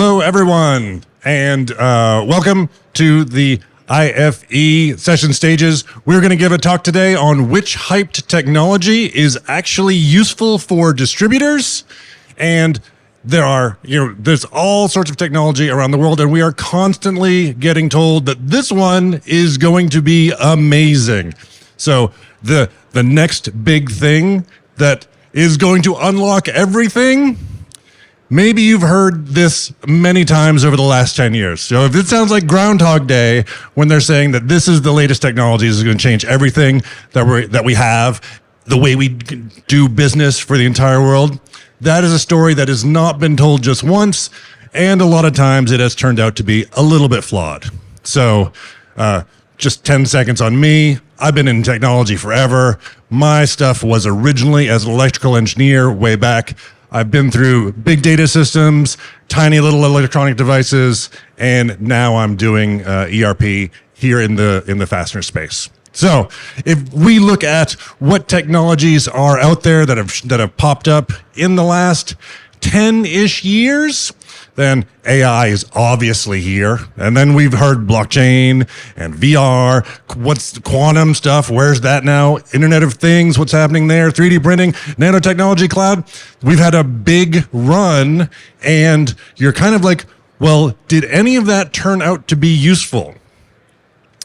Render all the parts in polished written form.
Hello, everyone, and welcome to the IFE session stages. We're going to give a talk today on which hyped technology is actually useful for distributors. And there's all sorts of technology around the world, and we are constantly getting told that this one is going to be amazing. So the next big thing that is going to unlock everything. Maybe you've heard this many times over the last 10 years. So if it sounds like Groundhog Day when they're saying that this is the latest technology, this is going to change everything that we have, the way we do business for the entire world, that is a story that has not been told just once, and a lot of times it has turned out to be a little bit flawed. So just 10 seconds on me. I've been in technology forever. My stuff was originally as an electrical engineer way back. I've been through big data systems, tiny little electronic devices, and now I'm doing ERP here in the fastener space. So if we look at what technologies are out there that have popped up in the last 10-ish years, then AI is obviously here. And then we've heard blockchain and VR. What's the quantum stuff? Where's that now? Internet of Things, what's happening there? 3D printing, nanotechnology, cloud. We've had a big run, and you're kind of like, well, did any of that turn out to be useful?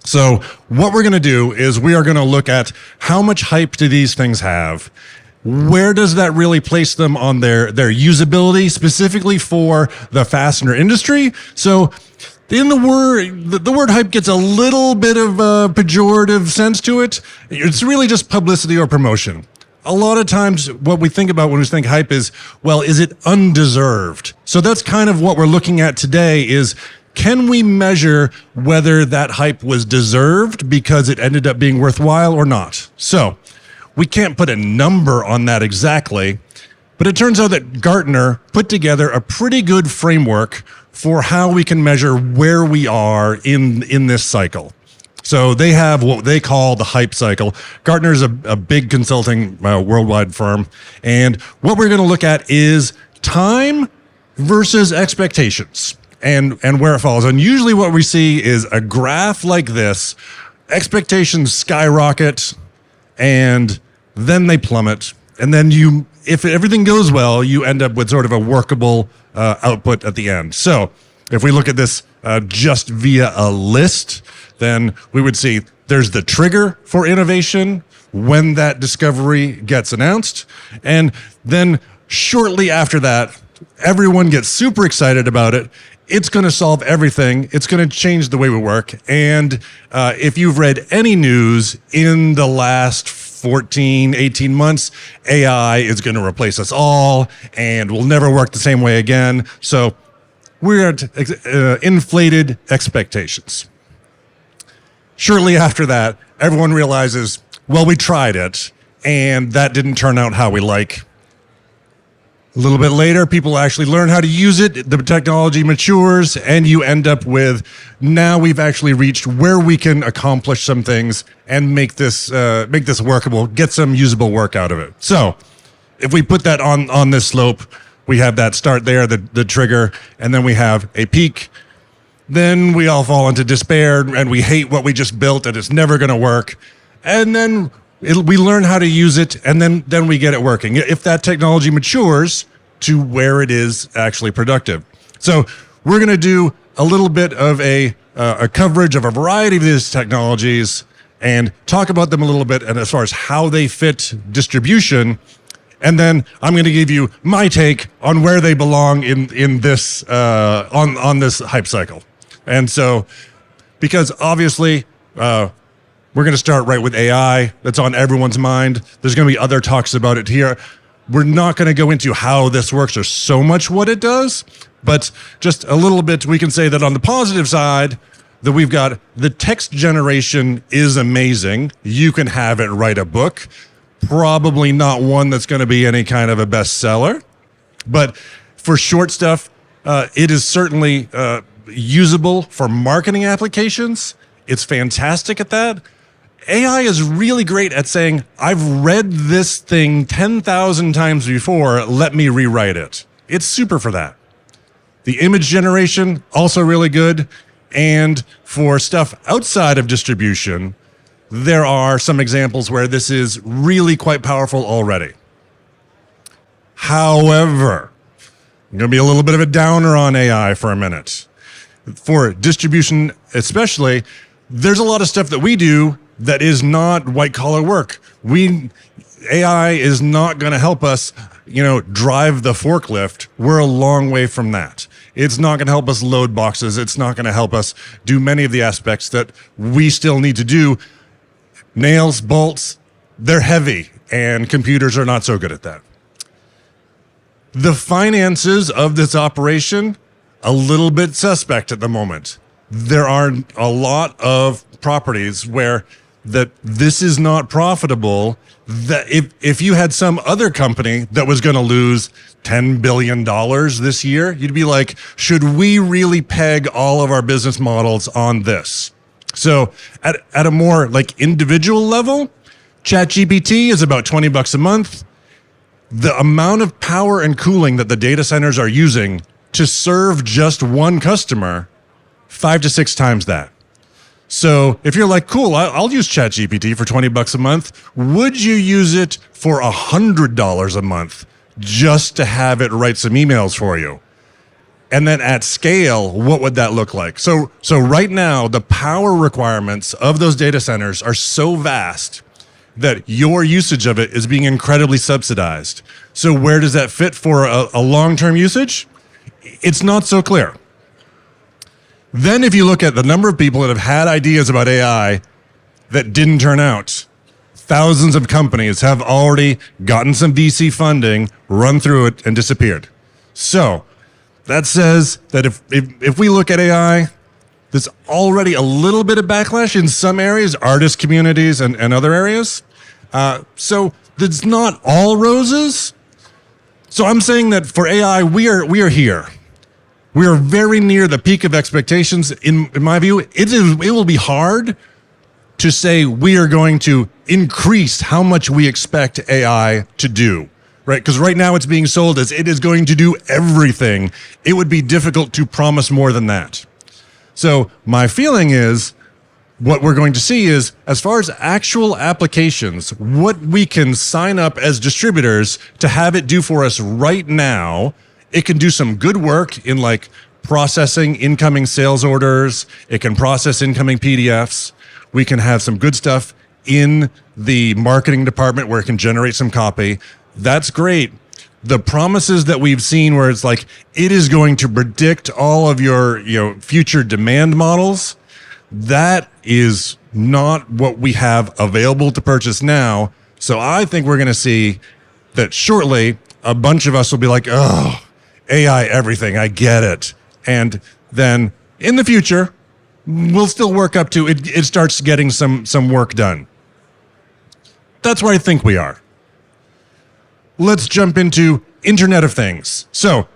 So what we're going to do is we are going to look at how much hype do these things have? Where does that really place them on their usability, specifically for the fastener industry? So in the word hype gets a little bit of a pejorative sense to it. It's really just publicity or promotion. A lot of times what we think about when we think hype is, well, is it undeserved? So that's kind of what we're looking at today is, can we measure whether that hype was deserved because it ended up being worthwhile or not? So we can't put a number on that exactly, but it turns out that Gartner put together a pretty good framework for how we can measure where we are in this cycle. So they have what they call the hype cycle. Gartner is a big consulting worldwide firm, and what we're going to look at is time versus expectations and where it falls. And usually what we see is a graph like this. Expectations skyrocket, and then they plummet, and then if everything goes well, you end up with sort of a workable output at the end. So if we look at this just via a list, then we would see there's the trigger for innovation when that discovery gets announced, and then shortly after that, everyone gets super excited about it. It's going to solve everything. It's going to change the way we work. And if you've read any news in the last 14, 18 months, AI is going to replace us all, and we'll never work the same way again. So we're at inflated expectations. Shortly after that, everyone realizes, well, we tried it, and that didn't turn out how we like. A little bit later, people actually learn how to use it, the technology matures, and you end up with, now we've actually reached where we can accomplish some things and make this workable, get some usable work out of it. So if we put that on this slope, we have that start there, the trigger, and then we have a peak. Then we all fall into despair, and we hate what we just built, and it's never going to work. And then we learn how to use it, and then we get it working. If that technology matures to where it is actually productive. So we're going to do a little bit of a coverage of a variety of these technologies and talk about them a little bit, and as far as how they fit distribution. And then I'm going to give you my take on where they belong in this on this hype cycle. And so, because obviously, we're going to start right with AI. That's on everyone's mind. There's going to be other talks about it here. We're not going to go into how this works or so much what it does, but just a little bit, we can say that on the positive side, that we've got the text generation is amazing. You can have it write a book. Probably not one that's going to be any kind of a bestseller, but for short stuff, it is certainly usable for marketing applications. It's fantastic at that. AI is really great at saying, I've read this thing 10,000 times before, let me rewrite it. It's super for that. The image generation, also really good. And for stuff outside of distribution, there are some examples where this is really quite powerful already. However, I'm going to be a little bit of a downer on AI for a minute. For distribution especially, there's a lot of stuff that we do that is not white-collar work. AI is not going to help us, drive the forklift. We're a long way from that. It's not going to help us load boxes. It's not going to help us do many of the aspects that we still need to do. Nails, bolts, they're heavy, and computers are not so good at that. The finances of this operation, a little bit suspect at the moment. There are a lot of properties where this is not profitable. That if you had some other company that was going to lose $10 billion this year, you'd be like, should we really peg all of our business models on this? So at a more like individual level, ChatGPT is about $20 a month. The amount of power and cooling that the data centers are using to serve just one customer, 5 to 6 times that. So if you're like, cool, I'll use ChatGPT for $20 a month, would you use it for $100 a month just to have it write some emails for you? And then at scale, what would that look like? So right now, the power requirements of those data centers are so vast that your usage of it is being incredibly subsidized. So where does that fit for a long-term usage? It's not so clear. Then if you look at the number of people that have had ideas about AI that didn't turn out, thousands of companies have already gotten some VC funding, run through it, and disappeared. So that says that if we look at AI, there's already a little bit of backlash in some areas, artist communities and other areas. So it's not all roses. So I'm saying that for AI, we are here. We are very near the peak of expectations. In my view, it will be hard to say we are going to increase how much we expect AI to do, right? Because right now it's being sold as it is going to do everything. It would be difficult to promise more than that. So my feeling is what we're going to see is, as far as actual applications, what we can sign up as distributors to have it do for us right now. It can do some good work in like processing incoming sales orders. It can process incoming PDFs. We can have some good stuff in the marketing department where it can generate some copy. That's great. The promises that we've seen where it's like, it is going to predict all of your, future demand models. That is not what we have available to purchase now. So I think we're going to see that shortly a bunch of us will be like, oh, AI, everything, I get it. And then in the future, we'll still work up to it. It starts getting some work done. That's where I think we are. Let's jump into Internet of Things. So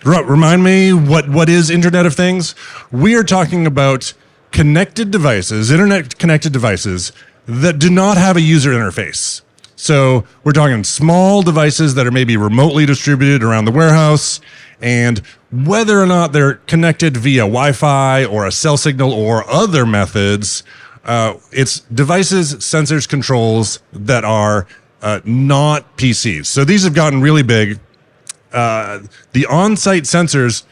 remind me, what is Internet of Things? We are talking about connected devices, internet connected devices that do not have a user interface. So we're talking small devices that are maybe remotely distributed around the warehouse, and whether or not they're connected via Wi-Fi or a cell signal or other methods, it's devices, sensors, controls that are not PCs. So these have gotten really big. The on-site sensors,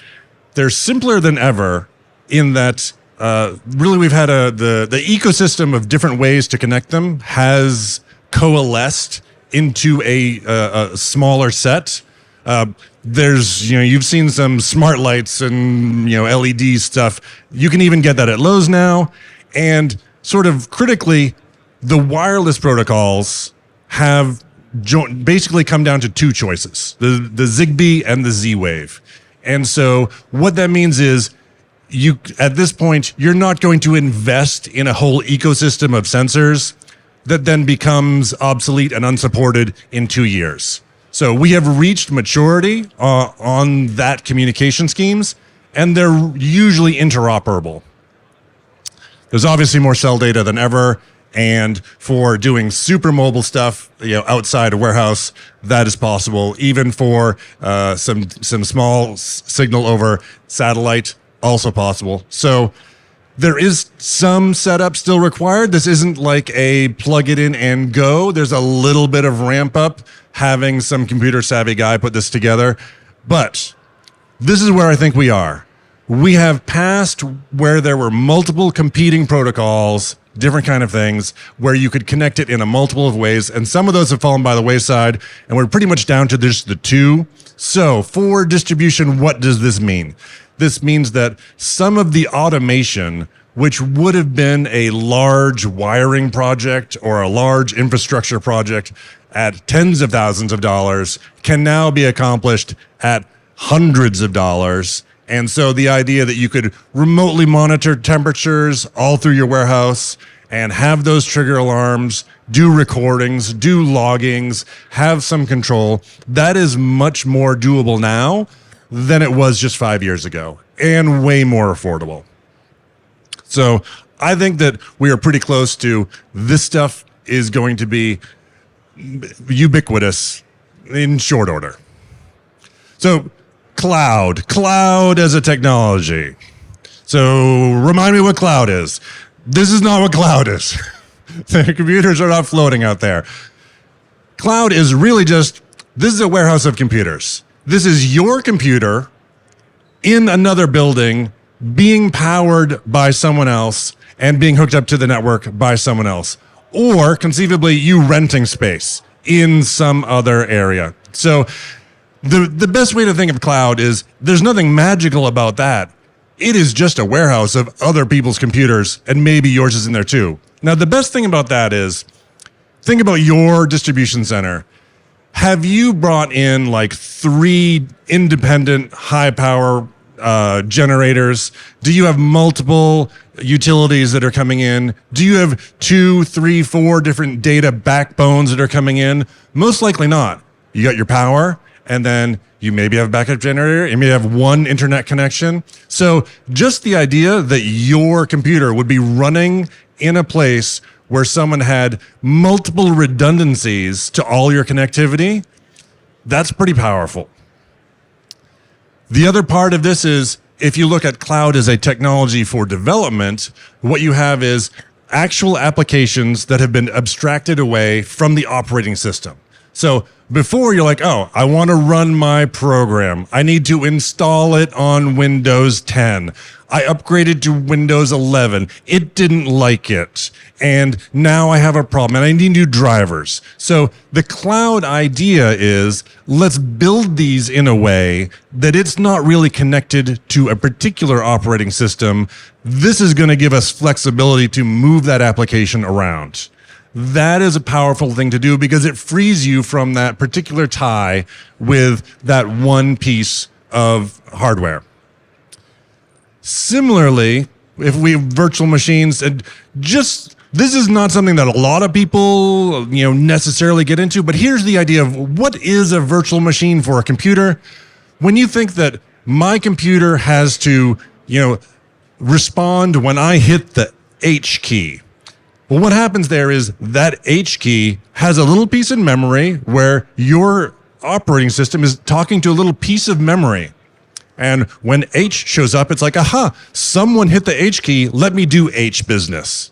they're simpler than ever in that really we've had the ecosystem of different ways to connect them has coalesced into a smaller set. There's, you've seen some smart lights and, LED stuff. You can even get that at Lowe's now. And sort of critically, the wireless protocols have basically come down to two choices, the Zigbee and the Z-Wave. And so what that means is at this point, you're not going to invest in a whole ecosystem of sensors that then becomes obsolete and unsupported in 2 years. So we have reached maturity on that communication schemes, and they're usually interoperable. There's obviously more cell data than ever, And for doing super mobile stuff, outside a warehouse, that is possible. Even for some small signal over satellite, also possible. So there is some setup still required. This isn't like a plug it in and go. There's a little bit of ramp up having some computer savvy guy put this together. But this is where I think we are. We have passed where there were multiple competing protocols, different kind of things, where you could connect it in a multiple of ways. And some of those have fallen by the wayside, and we're pretty much down to just the two. So for distribution, what does this mean? This means that some of the automation, which would have been a large wiring project or a large infrastructure project at tens of thousands of dollars, can now be accomplished at hundreds of dollars. And so the idea that you could remotely monitor temperatures all through your warehouse and have those trigger alarms, do recordings, do loggings, have some control, that is much more doable now than it was just 5 years ago, and way more affordable. So I think that we are pretty close to this stuff is going to be ubiquitous in short order. So cloud as a technology. So remind me what cloud is. This is not what cloud is. The computers are not floating out there. Cloud is really just, this is a warehouse of computers. This is your computer in another building being powered by someone else and being hooked up to the network by someone else. Or conceivably you renting space in some other area. So the best way to think of cloud is there's nothing magical about that. It is just a warehouse of other people's computers, and maybe yours is in there too. Now, the best thing about that is, think about your distribution center. Have you brought in like 3 independent high power generators? Do you have multiple utilities that are coming in? Do you have 2, 3, 4 different data backbones that are coming in? Most likely not. You got your power, and then you maybe have a backup generator. You may have one internet connection. So just the idea that your computer would be running in a place where someone had multiple redundancies to all your connectivity, that's pretty powerful. The other part of this is, if you look at cloud as a technology for development, what you have is actual applications that have been abstracted away from the operating system. So before, you're like, oh, I want to run my program. I need to install it on Windows 10. I upgraded to Windows 11. It didn't like it. And now I have a problem and I need new drivers. So the cloud idea is, let's build these in a way that it's not really connected to a particular operating system. This is going to give us flexibility to move that application around. That is a powerful thing to do because it frees you from that particular tie with that one piece of hardware. Similarly, if we have virtual machines, and just this is not something that a lot of people, necessarily get into, but here's the idea of what is a virtual machine for a computer. When you think that my computer has to, respond when I hit the H key. Well, what happens there is that H key has a little piece in memory where your operating system is talking to a little piece of memory. And when H shows up, it's like, aha, someone hit the H key. Let me do H business.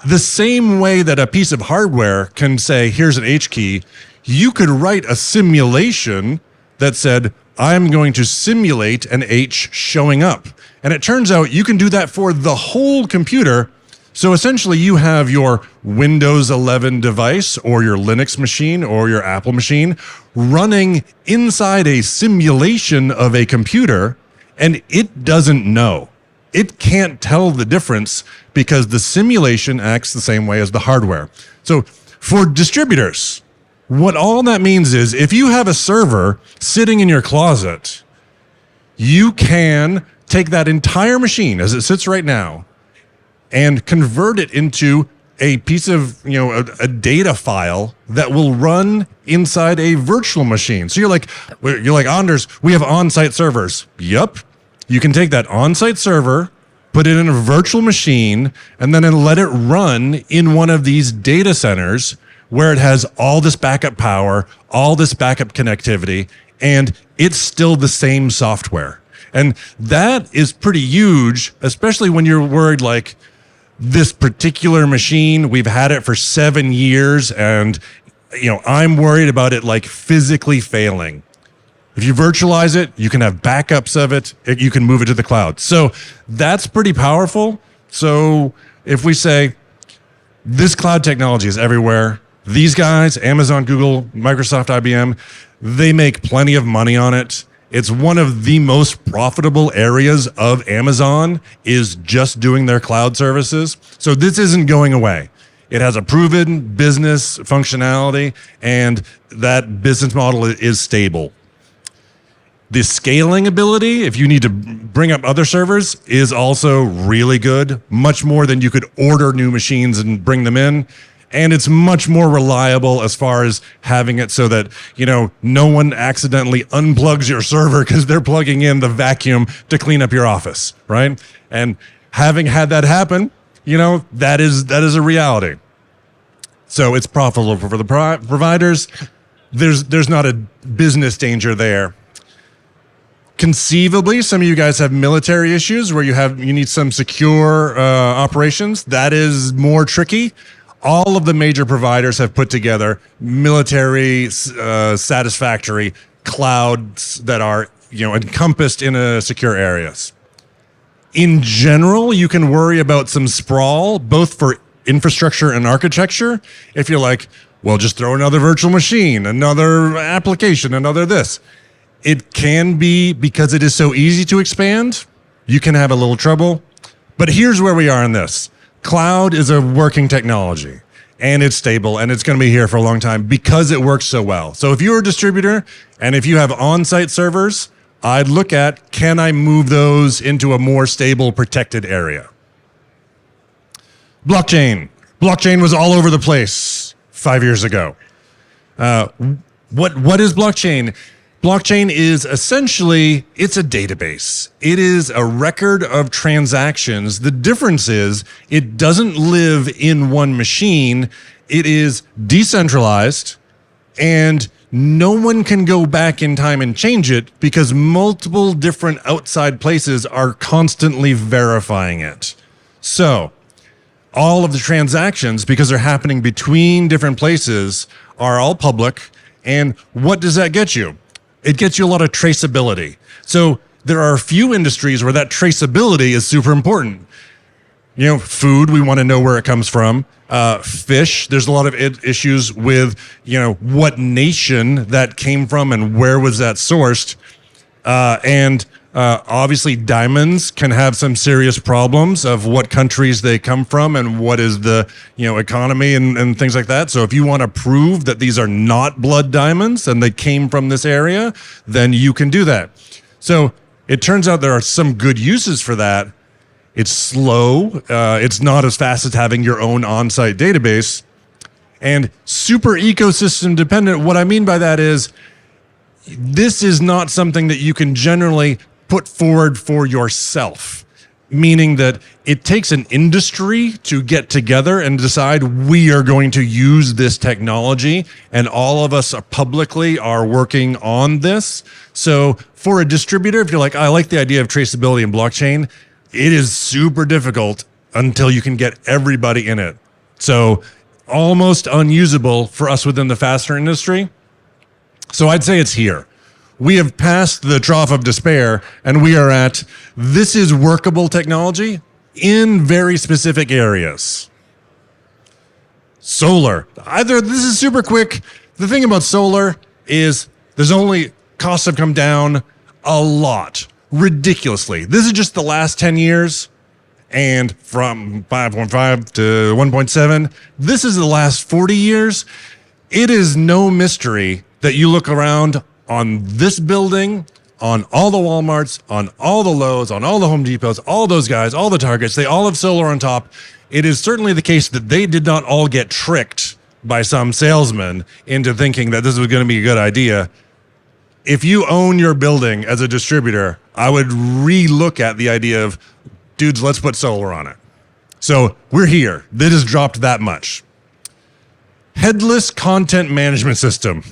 The same way that a piece of hardware can say, here's an H key, you could write a simulation that said, I'm going to simulate an H showing up. And it turns out you can do that for the whole computer. So essentially you have your Windows 11 device or your Linux machine or your Apple machine running inside a simulation of a computer, and it doesn't know. It can't tell the difference because the simulation acts the same way as the hardware. So for distributors, what all that means is if you have a server sitting in your closet, you can take that entire machine as it sits right now and convert it into a piece of, a data file that will run inside a virtual machine. So you're like, Anders, we have on-site servers. Yep. You can take that on-site server, put it in a virtual machine, and then let it run in one of these data centers where it has all this backup power, all this backup connectivity, and it's still the same software. And that is pretty huge, especially when you're worried like this particular machine, we've had it for 7 years, and I'm worried about it like physically failing. If you virtualize it, you can have backups of it. You can move it to the cloud. So that's pretty powerful. So if we say this cloud technology is everywhere, these guys, Amazon, Google, Microsoft, IBM, they make plenty of money on it. It's one of the most profitable areas of Amazon is just doing their cloud services. So this isn't going away. It has a proven business functionality, and that business model is stable. The scaling ability, if you need to bring up other servers, is also really good, much more than you could order new machines and bring them in. And it's much more reliable as far as having it so that, no one accidentally unplugs your server because they're plugging in the vacuum to clean up your office, right? And having had that happen, that is a reality. So it's profitable for the providers. There's not a business danger there. Conceivably, some of you guys have military issues where you need some secure operations. That is more tricky. All of the major providers have put together military satisfactory clouds that are encompassed in a secure areas. In general, you can worry about some sprawl, both for infrastructure and architecture. If you're like, well, just throw another virtual machine, another application, another this. It can be, because it is so easy to expand, you can have a little trouble. But here's where we are in this. Cloud is a working technology, and it's stable, and it's going to be here for a long time because it works so well. So if you're a distributor and if you have on-site servers, I'd look at, can I move those into a more stable, protected area? Blockchain. Blockchain was all over the place 5 years ago. What is blockchain? Blockchain is essentially, it's a database. It is a record of transactions. The difference is it doesn't live in one machine. It is decentralized, and no one can go back in time and change it because multiple different outside places are constantly verifying it. So all of the transactions, because they're happening between different places, are all public. And what does that get you? It gets you a lot of traceability. So there are a few industries where that traceability is super important. Food, we want to know where it comes from. Fish, there's a lot of issues with, what nation that came from and where was that sourced. Obviously, diamonds can have some serious problems of what countries they come from and what is the economy and things like that. So if you want to prove that these are not blood diamonds and they came from this area, then you can do that. So it turns out there are some good uses for that. It's slow. It's not as fast as having your own on-site database, and super ecosystem dependent. What I mean by that is this is not something that you can generally put forward for yourself, meaning that it takes an industry to get together and decide we are going to use this technology, and all of us publicly are working on this. So for a distributor, if you're like, I like the idea of traceability and blockchain, it is super difficult until you can get everybody in it. So almost unusable for us within the fastener industry. So I'd say it's here. We have passed the trough of despair, and we are at, this is workable technology in very specific areas. Solar. This is super quick. The thing about solar is costs have come down a lot, ridiculously. This is just the last 10 years, and from 5.5 to 1.7. This is the last 40 years. It is no mystery that you look around on this building, on all the Walmarts, on all the Lowe's, on all the Home Depots, all those guys, all the Targets, they all have solar on top. It is certainly the case that they did not all get tricked by some salesman into thinking that this was going to be a good idea. If you own your building as a distributor, I would re-look at the idea of, dudes, let's put solar on it. So we're here. That has dropped that much. Headless content management system.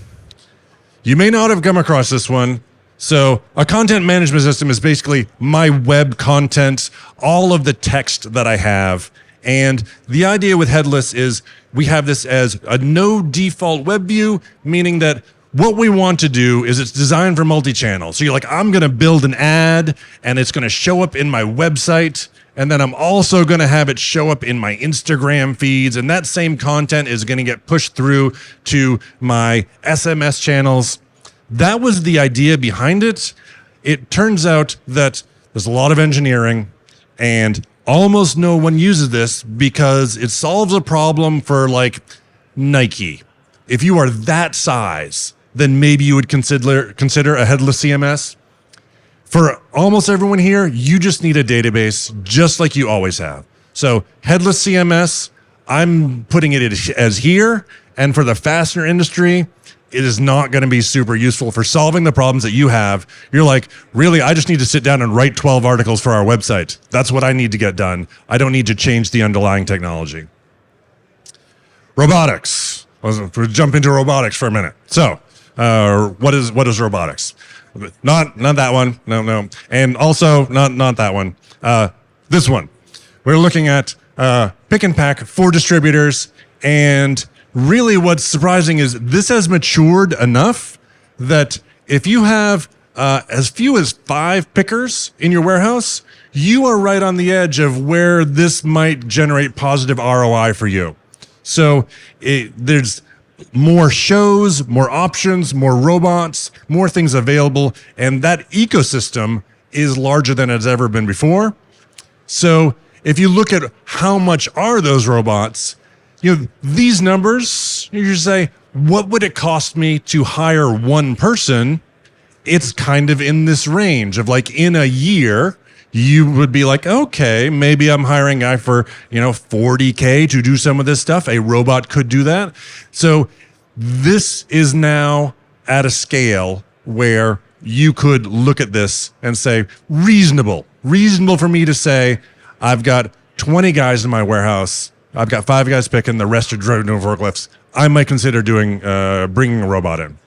You may not have come across this one. So a content management system is basically my web content, all of the text that I have. And the idea with headless is we have this as a no default web view, meaning that what we want to do is it's designed for multi-channel. So you're like, I'm going to build an ad and it's going to show up in my website. And then I'm also going to have it show up in my Instagram feeds. And that same content is going to get pushed through to my SMS channels. That was the idea behind it. It turns out that there's a lot of engineering and almost no one uses this because it solves a problem for like Nike. If you are that size, then maybe you would consider a headless CMS. For almost everyone here, you just need a database just like you always have. So headless CMS, I'm putting it as here. And for the fastener industry, it is not going to be super useful for solving the problems that you have. You're like, really, I just need to sit down and write 12 articles for our website. That's what I need to get done. I don't need to change the underlying technology. Robotics. We'll jump into robotics for a minute. So, what is robotics? Not that one. No. And also not that one. This one. We're looking at pick and pack for distributors. And really what's surprising is this has matured enough that if you have as few as 5 pickers in your warehouse, you are right on the edge of where this might generate positive ROI for you. So there's more shows, more options, more robots, more things available, and that ecosystem is larger than it's ever been before. So if you look at how much are those robots, these numbers, you just say, what would it cost me to hire one person? It's kind of in this range of like in a year, you would be like, okay, maybe I'm hiring a guy for, $40K to do some of this stuff. A robot could do that. So this is now at a scale where you could look at this and say, reasonable for me to say, I've got 20 guys in my warehouse. I've got 5 guys picking, the rest are driving forklifts. I might consider bringing a robot in.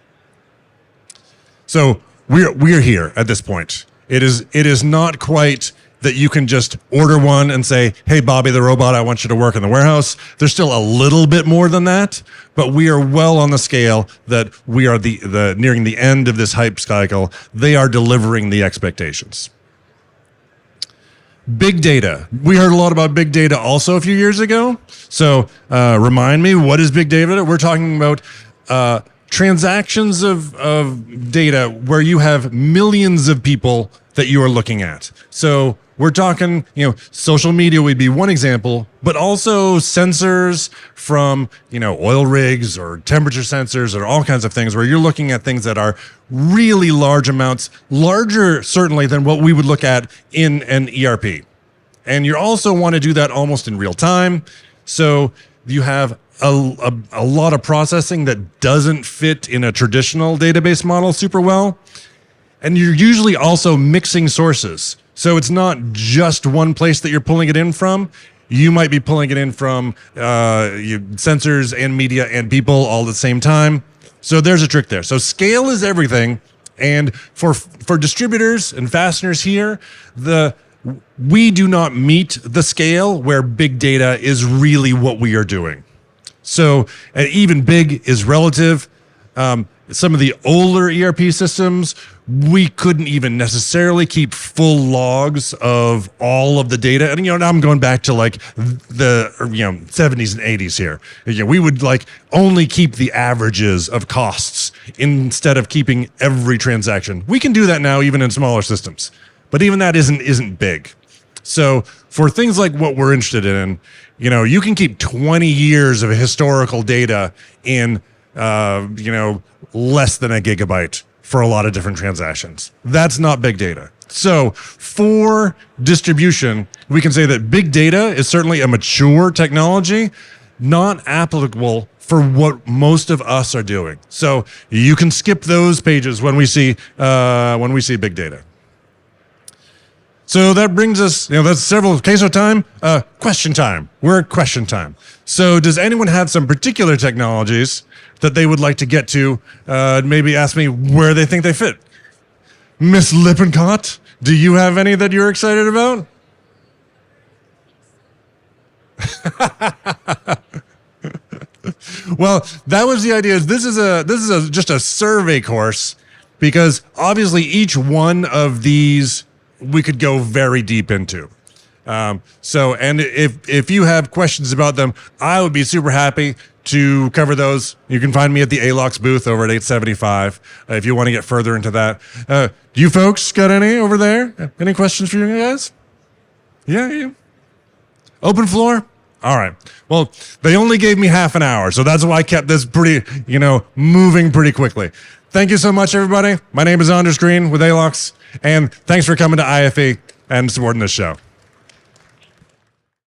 So we're here at this point. It is not quite that you can just order one and say, hey, Bobby the robot, I want you to work in the warehouse. There's still a little bit more than that, but we are well on the scale that we are nearing the end of this hype cycle. They are delivering the expectations. Big data. We heard a lot about big data also a few years ago. So remind me, what is big data? We're talking about transactions of data where you have millions of people that you are looking at. So we're talking, social media would be one example, but also sensors from, oil rigs or temperature sensors or all kinds of things where you're looking at things that are really large amounts, larger certainly than what we would look at in an ERP. And you also want to do that almost in real time. So you have a lot of processing that doesn't fit in a traditional database model super well. And you're usually also mixing sources. So it's not just one place that you're pulling it in from. You might be pulling it in from sensors and media and people all at the same time. So there's a trick there. So scale is everything. And for distributors and fasteners here, we do not meet the scale where big data is really what we are doing. So even big is relative. Some of the older ERP systems, we couldn't even necessarily keep full logs of all of the data. And, now I'm going back to like the 70s and 80s here. We would like only keep the averages of costs instead of keeping every transaction. We can do that now even in smaller systems, but even that isn't big. So for things like what we're interested in, you can keep 20 years of historical data in less than a gigabyte for a lot of different transactions. That's not big data. So for distribution, we can say that big data is certainly a mature technology, not applicable for what most of us are doing. So you can skip those pages when we see big data. So that brings us, that's several queso time. Question time. We're at question time. So does anyone have some particular technologies that they would like to get to? Maybe ask me where they think they fit. Miss Lippincott, do you have any that you're excited about? Well, that was the idea. This is just a survey course, because obviously each one of these we could go very deep into. And if you have questions about them, I would be super happy to cover those. You can find me at the ALOX booth over at 875 if you want to get further into that. You folks got any over there? Any questions for you guys? Yeah, you. Open floor? All right. Well, they only gave me half an hour, so that's why I kept this pretty, moving pretty quickly. Thank you so much, everybody. My name is Anders Green with ALOX, and thanks for coming to IFE and supporting this show.